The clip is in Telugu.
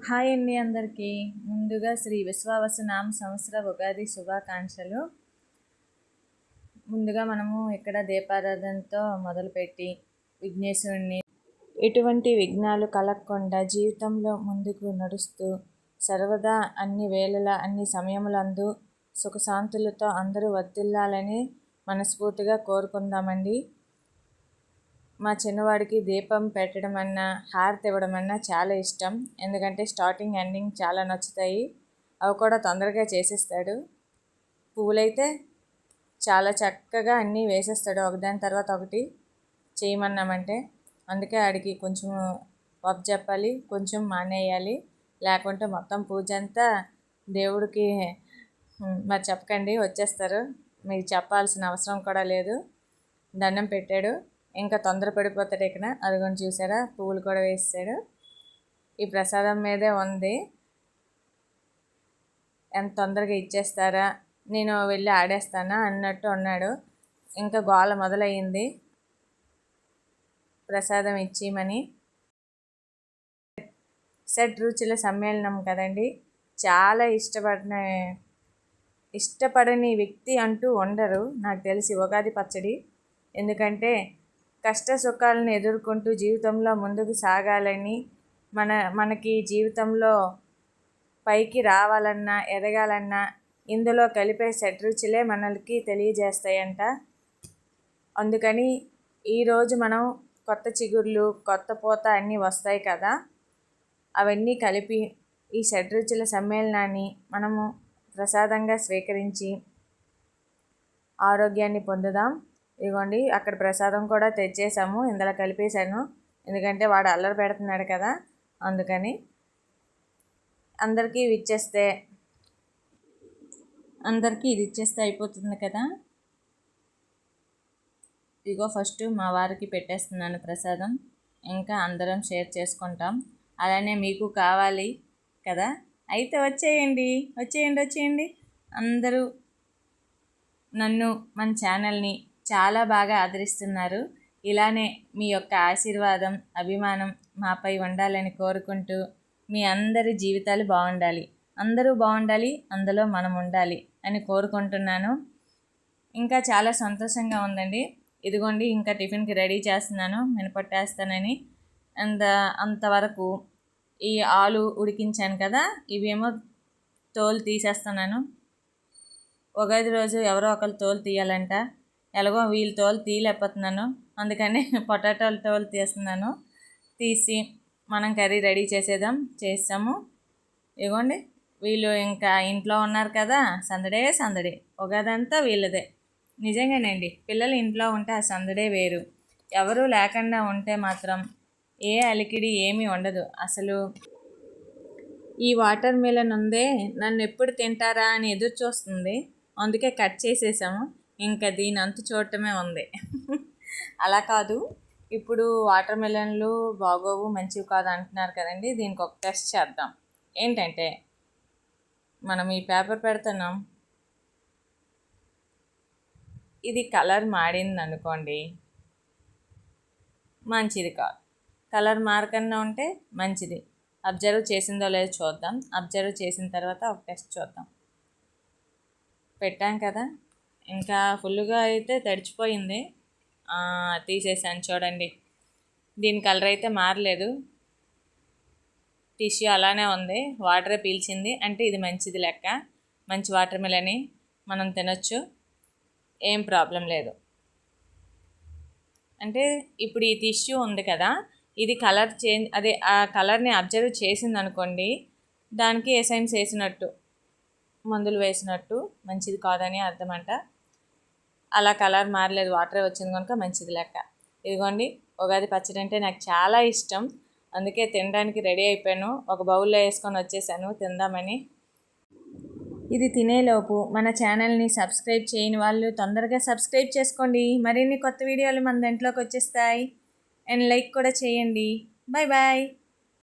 హాయ్ అండి అందరికీ. ముందుగా శ్రీ విశ్వావసునామ సంవత్సర ఉగాది శుభాకాంక్షలు. ముందుగా మనము ఇక్కడ దీపారాధనతో మొదలుపెట్టి విఘ్నేశ్వరుని ఎటువంటి విఘ్నాలు కలగకుండా జీవితంలో ముందుకు నడుస్తూ సర్వదా అన్ని వేళలా అన్ని సమయములందు సుఖశాంతులతో అందరూ వర్ధిల్లాలని మనస్ఫూర్తిగా కోరుకుందామండి. మా చిన్నవాడికి దీపం పెట్టడం అన్నా హారతి ఇవ్వడం అన్నా చాలా ఇష్టం. ఎందుకంటే స్టార్టింగ్ ఎండింగ్ చాలా నచ్చుతాయి. అవి కూడా తొందరగా చేసేస్తాడు. పువ్వులైతే చాలా చక్కగా అన్నీ వేసేస్తాడు ఒకదాని తర్వాత ఒకటి చేయమన్నామంటే. అందుకే ఆడికి కొంచెం చెప్పాలి, కొంచెం మానేయాలి. లేకుంటే మొత్తం పూజ అంతా దేవుడికి మరి చెప్పకండి, వచ్చేస్తారు. మీకు చెప్పాల్సిన అవసరం కూడా లేదు. దండం పెట్టాడు, ఇంకా తొందర పడిపోతాడు. ఇక్కడ అదిగొని చూసారా, పువ్వులు కూడా వేసాడు. ఈ ప్రసాదం మీదే ఉంది, ఎంత తొందరగా ఇచ్చేస్తారా, నేను వెళ్ళి ఆడేస్తానా అన్నట్టు ఉన్నాడు. ఇంకా గోల మొదలయ్యింది ప్రసాదం ఇచ్చిమని. షడ్ రుచుల సమ్మేళనం కదండి. చాలా ఇష్టపడని వ్యక్తి అంటూ ఉండరు నాకు తెలిసి ఉగాది పచ్చడి. ఎందుకంటే కష్ట సుఖాలను ఎదుర్కొంటూ జీవితంలో ముందుకు సాగాలని, మనకి జీవితంలో పైకి రావాలన్నా ఎదగాలన్నా ఇందులో కలిపే షడ్రుచులే మనకి తెలియజేస్తాయంట. అందుకని ఈరోజు మనం కొత్త చిగుర్లు, కొత్త పూత అన్నీ వస్తాయి కదా, అవన్నీ కలిపి ఈ షడ్రుచుల సమ్మేళనాన్ని మనము ప్రసాదంగా స్వీకరించి ఆరోగ్యాన్ని పొందుదాం. ఇదిగోండి, అక్కడ ప్రసాదం కూడా తెచ్చేసాము, ఇందులో కలిపేశాను. ఎందుకంటే వాడు అల్లరి పెడుతున్నాడు కదా, అందుకని. అందరికీ ఇది ఇచ్చేస్తే అయిపోతుంది కదా. ఇదిగో ఫస్ట్ మా వారికి పెట్టేస్తున్నాను ప్రసాదం, ఇంకా అందరం షేర్ చేసుకుంటాం. అలానే మీకు కావాలి కదా, అయితే వచ్చేయండి. అందరూ నన్ను, మన ఛానల్ని చాలా బాగా ఆదరిస్తున్నారు. ఇలానే మీ యొక్క ఆశీర్వాదం, అభిమానం మాపై ఉండాలని కోరుకుంటూ, మీ అందరి జీవితాలు బాగుండాలి, అందరూ బాగుండాలి, అందులో మనం ఉండాలి అని కోరుకుంటున్నాను. ఇంకా చాలా సంతోషంగా ఉందండి. ఇదిగోండి, ఇంకా టిఫిన్కి రెడీ చేస్తున్నాను, మినపట్టేస్తానని. అంతవరకు ఈ ఆలు ఉడికించాను కదా, ఇవేమో తోలు తీసేస్తున్నాను. ఉగాది రోజు ఎవరో ఒకరు తోలు తీయాలంట. ఎలాగో వీళ్ళు తోలు తీయలేకపోతున్నాను, అందుకని పొటాటోలు తోలు తీస్తున్నాను. తీసి మనం కర్రీ రెడీ చేసాము. ఇదిగోండి, వీళ్ళు ఇంకా ఇంట్లో ఉన్నారు కదా, సందడే. ఉగాది అంతా వీళ్ళదే. నిజంగానండి, పిల్లలు ఇంట్లో ఉంటే ఆ సందడే వేరు. ఎవరూ లేకుండా ఉంటే మాత్రం ఏ అలికిడి ఏమీ ఉండదు అసలు. ఈ వాటర్ మిలన్ ఉందే, నన్ను ఎప్పుడు తింటారా అని ఎదురు చూస్తుంది. అందుకే కట్ చేసేసాము. ఇంకా దీని అంతు చూడటమే ఉంది. అలా కాదు, ఇప్పుడు వాటర్ మిలన్లు బాగోవు, మంచివి కాదు అంటున్నారు కదండి. దీనికి ఒక టెస్ట్ చేద్దాం. ఏంటంటే, మనం ఈ పేపర్ పెడుతున్నాం, ఇది కలర్ మాడింది అనుకోండి, మంచిది కాదు. కలర్ మారకన్నా ఉంటే మంచిది. అబ్జర్వ్ చేసిందో లేదో చూద్దాం. అబ్జర్వ్ చేసిన తర్వాత ఒక టెస్ట్ చూద్దాం. పెట్టాం కదా, ఇంకా ఫుల్గా అయితే తడిచిపోయింది. తీసేసాను చూడండి. దీని కలర్ అయితే మారలేదు, టిష్యూ అలానే ఉంది, వాటరే పీల్చింది. అంటే ఇది మంచిది లెక్క, మంచి వాటర్ మిలని మనం తినొచ్చు, ఏం ప్రాబ్లం లేదు. అంటే ఇప్పుడు ఈ టిష్యూ ఉంది కదా, ఇది కలర్ చేంజ్, అదే ఆ కలర్ని అబ్జర్వ్ చేసింది అనుకోండి, దానికి ఎసైన్స్ వేసినట్టు, మందులు వేసినట్టు, మంచిది కాదని అర్థమంట. అలా కలర్ మారలేదు, వాటరే వచ్చింది కనుక మంచిది లెక్క. ఇదిగోండి, ఉగాది పచ్చడి అంటే నాకు చాలా ఇష్టం. అందుకే తినడానికి రెడీ అయిపోయాను. ఒక బౌల్లో వేసుకొని వచ్చేసాను తిందామని. ఇది తినేలోపు మన ఛానల్ని సబ్స్క్రైబ్ చేయని వాళ్ళు తొందరగా సబ్స్క్రైబ్ చేసుకోండి. మరిన్ని కొత్త వీడియోలు మన దాంట్లోకి వచ్చేస్తాయి. అండ్ లైక్ కూడా చేయండి. బాయ్.